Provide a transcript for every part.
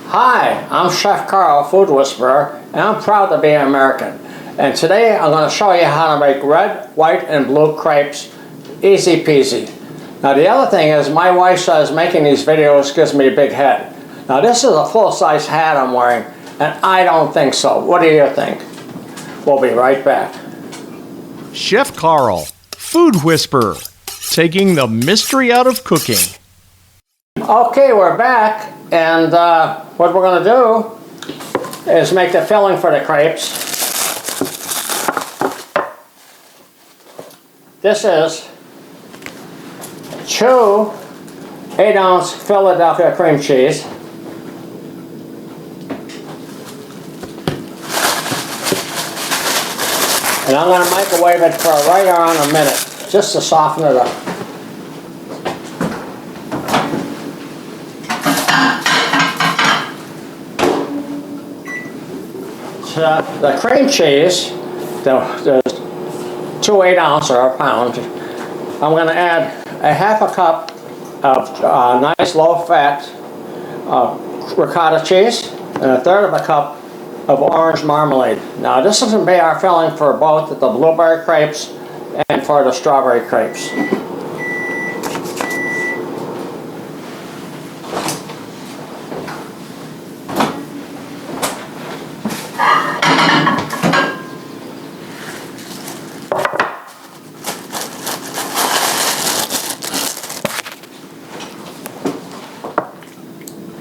Hi, I'm Chef Carl, Food Whisperer, and I'm proud to be American. And today I'm going to show you how to make red, white, and blue crepes. Easy peasy. Now the other thing is, my wife says making these videos gives me a big head. Now this is a full-size hat I'm wearing, and I don't think so. What do you think? We'll be right back. Chef Carl, Food Whisperer, taking the mystery out of cooking. Okay, we're back, and what we're going to do is make the filling for the crepes. This is 2 8-ounce Philadelphia cream cheese. And I'm going to microwave it for right around a minute, just to soften it up. So the cream cheese, the 2 8-ounce or a pound, I'm going to add a half a cup of nice low-fat ricotta cheese and a third of a cup of orange marmalade. Now this is going to be our filling for both the blueberry crepes and for the strawberry crepes.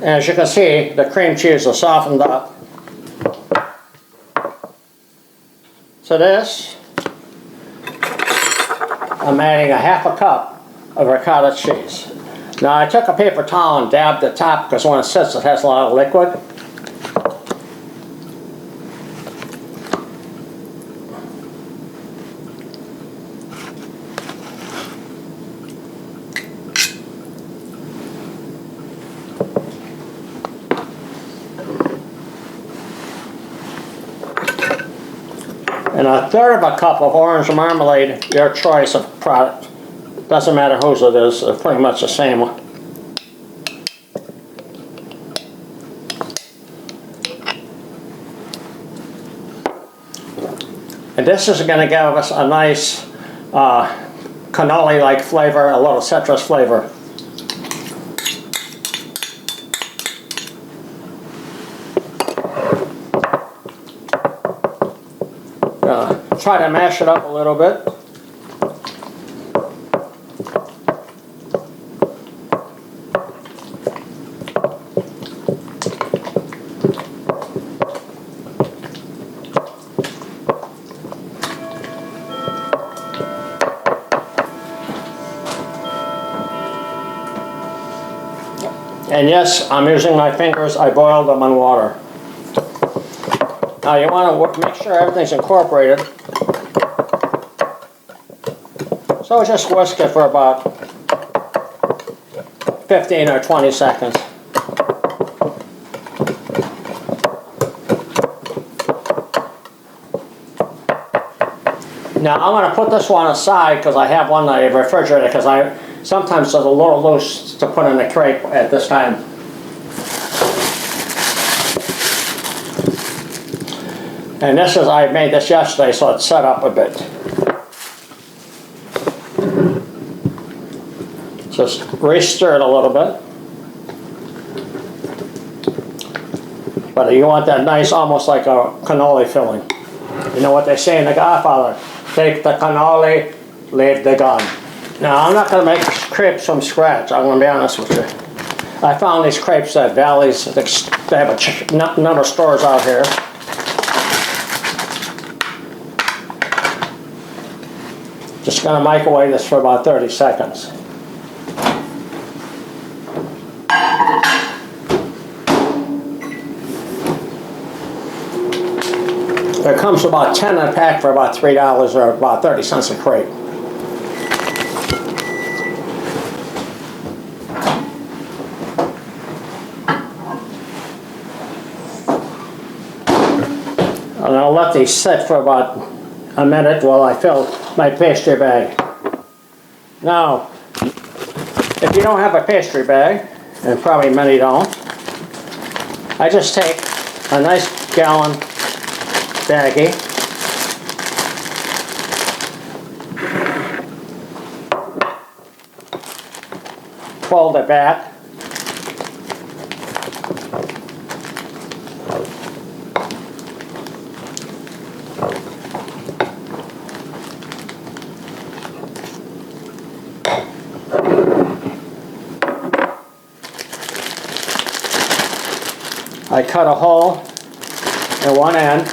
As you can see, the cream cheese is softened up. To this, I'm adding a half a cup of ricotta cheese. Now I took a paper towel and dabbed the top because when it sits it has a lot of liquid. And a third of a cup of orange marmalade, your choice of product. Doesn't matter whose it is, it's pretty much the same one. And this is going to give us a nice cannoli-like flavor, a little citrus flavor. Try to mash it up a little bit. And yes, I'm using my fingers. I boiled them in water. Now you want to make sure everything's incorporated. So just whisk it for about 15 or 20 seconds. Now I'm going to put this one aside because I have one in the refrigerator because sometimes it's a little loose to put in the crepe at this time. And this is, I made this yesterday so it's set up a bit. Just re-stir it a little bit. But you want that nice, almost like a cannoli filling. You know what they say in The Godfather, take the cannoli, leave the gun. Now I'm not going to make crepes from scratch, I'm going to be honest with you. I found these crepes at Valley's, they have a number of stores out here. Just going to microwave this for about 30 seconds. It comes about 10 in a pack for about $3 or about 30 cents a crate. And I'll let these sit for about a minute while I fill my pastry bag. Now, if you don't have a pastry bag, and probably many don't, I just take a nice gallon baggie, fold it back, I cut a hole at one end,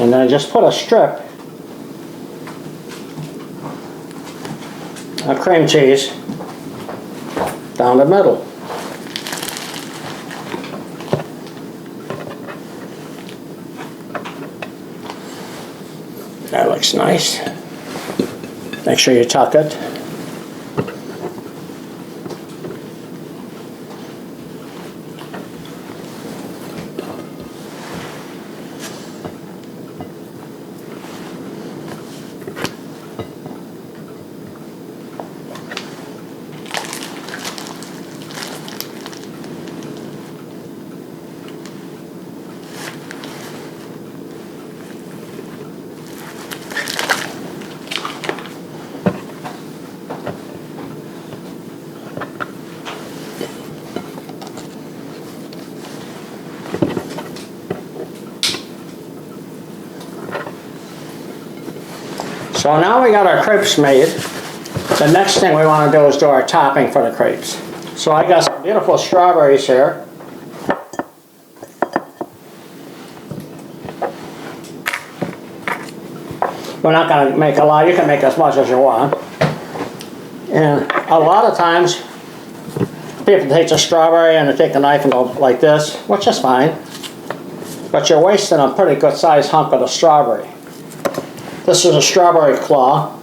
and then just put a strip of cream cheese down the middle. That looks nice. Make sure you tuck it. So now we got our crepes made. The next thing we want to do is do our topping for the crepes. So I got some beautiful strawberries here. We're not going to make a lot. You can make as much as you want. And a lot of times, people take the strawberry and they take a knife and go like this, which is fine. But you're wasting a pretty good sized hunk of the strawberry. This is a strawberry claw.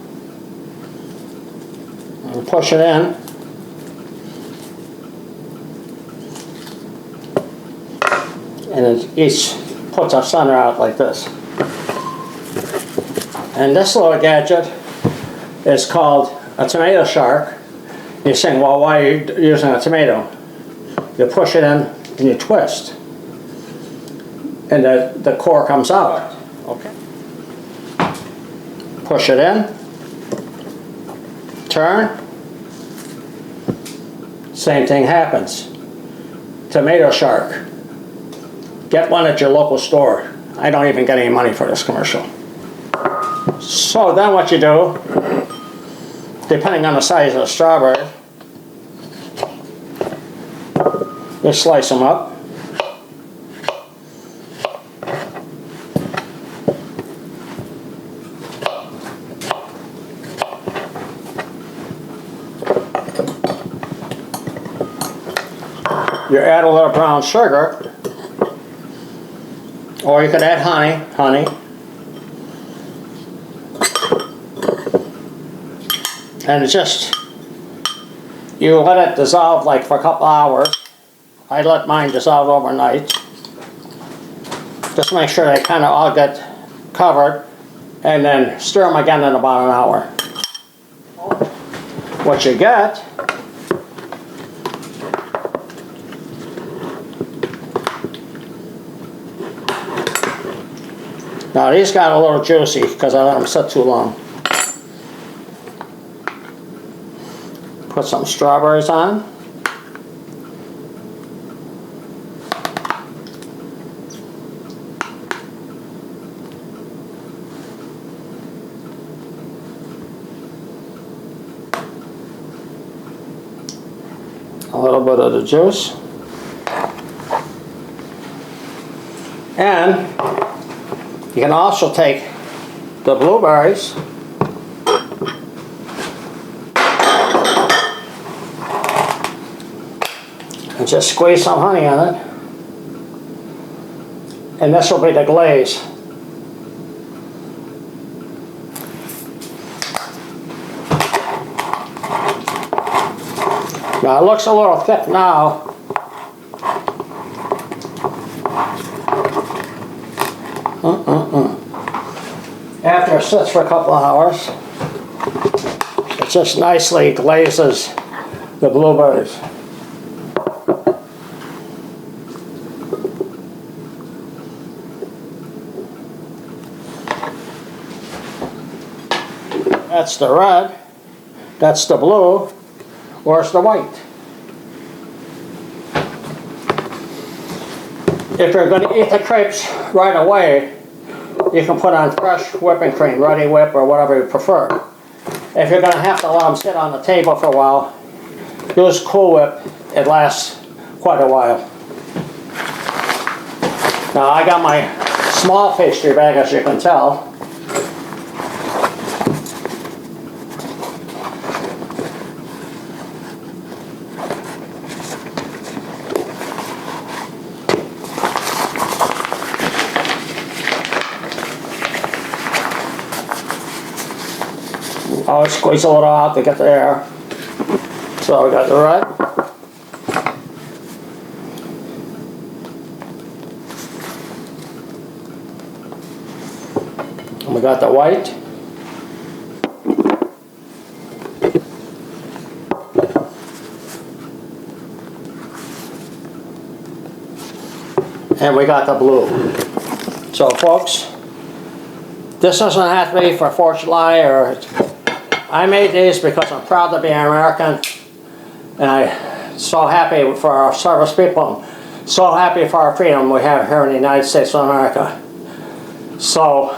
And push it in. And it each puts our center out like this. And this little gadget is called a tomato shark. You're saying, well, why are you using a tomato? You push it in and you twist. And the core comes out. Okay. Push it in, turn, same thing happens. Tomato shark. Get one at your local store. I don't even get any money for this commercial. So then what you do, depending on the size of the strawberry, you slice them up. You add a little brown sugar, or you could add honey, and it's just, you let it dissolve like for a couple hours. I let mine dissolve overnight. Just make sure they kind of all get covered, and then stir them again in about an hour. What you get now, these got a little juicy because I let them sit too long. Put some strawberries on. A little bit of the juice. And you can also take the blueberries and just squeeze some honey on it. And this will be the glaze. Now it looks a little thick now. After it sits for a couple of hours, it just nicely glazes the blueberries. That's the red, that's the blue, where's the white? If you're going to eat the crepes right away, you can put on fresh whipping cream, ready whip, or whatever you prefer. If you're going to have to let them sit on the table for a while, use Cool Whip. It lasts quite a while. Now I got my small pastry bag, as you can tell. I'll squeeze a little out to get the air. So we got the red. And we got the white. And we got the blue. So folks, this doesn't have to be for 4th of July or... I made these because I'm proud to be an American, and I'm so happy for our service people, so happy for our freedom we have here in the United States of America. So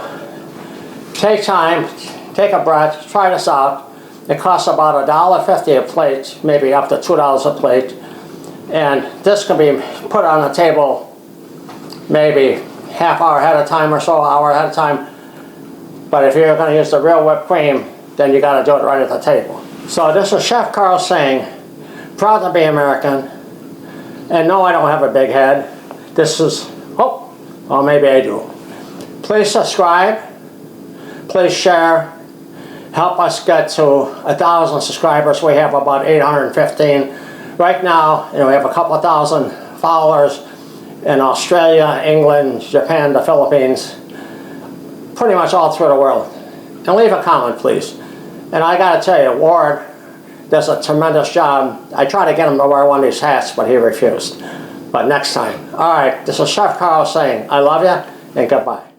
take time, take a breath, try this out. It costs about $1.50 a plate, maybe up to $2 a plate, and this can be put on the table maybe half hour ahead of time or so, hour ahead of time. But if you're going to use the real whipped cream, then you got to do it right at the table. So this is Chef Carl saying, proud to be American, and no, I don't have a big head. This is, oh, well maybe I do. Please subscribe, please share, help us get to 1,000 subscribers. We have about 815 right now, and we have a couple of thousand followers in Australia, England, Japan, the Philippines, pretty much all through the world. And leave a comment, please. And I gotta tell you, Ward does a tremendous job. I tried to get him to wear one of these hats, but he refused. But next time. All right, this is Chef Carl saying, I love you, and goodbye.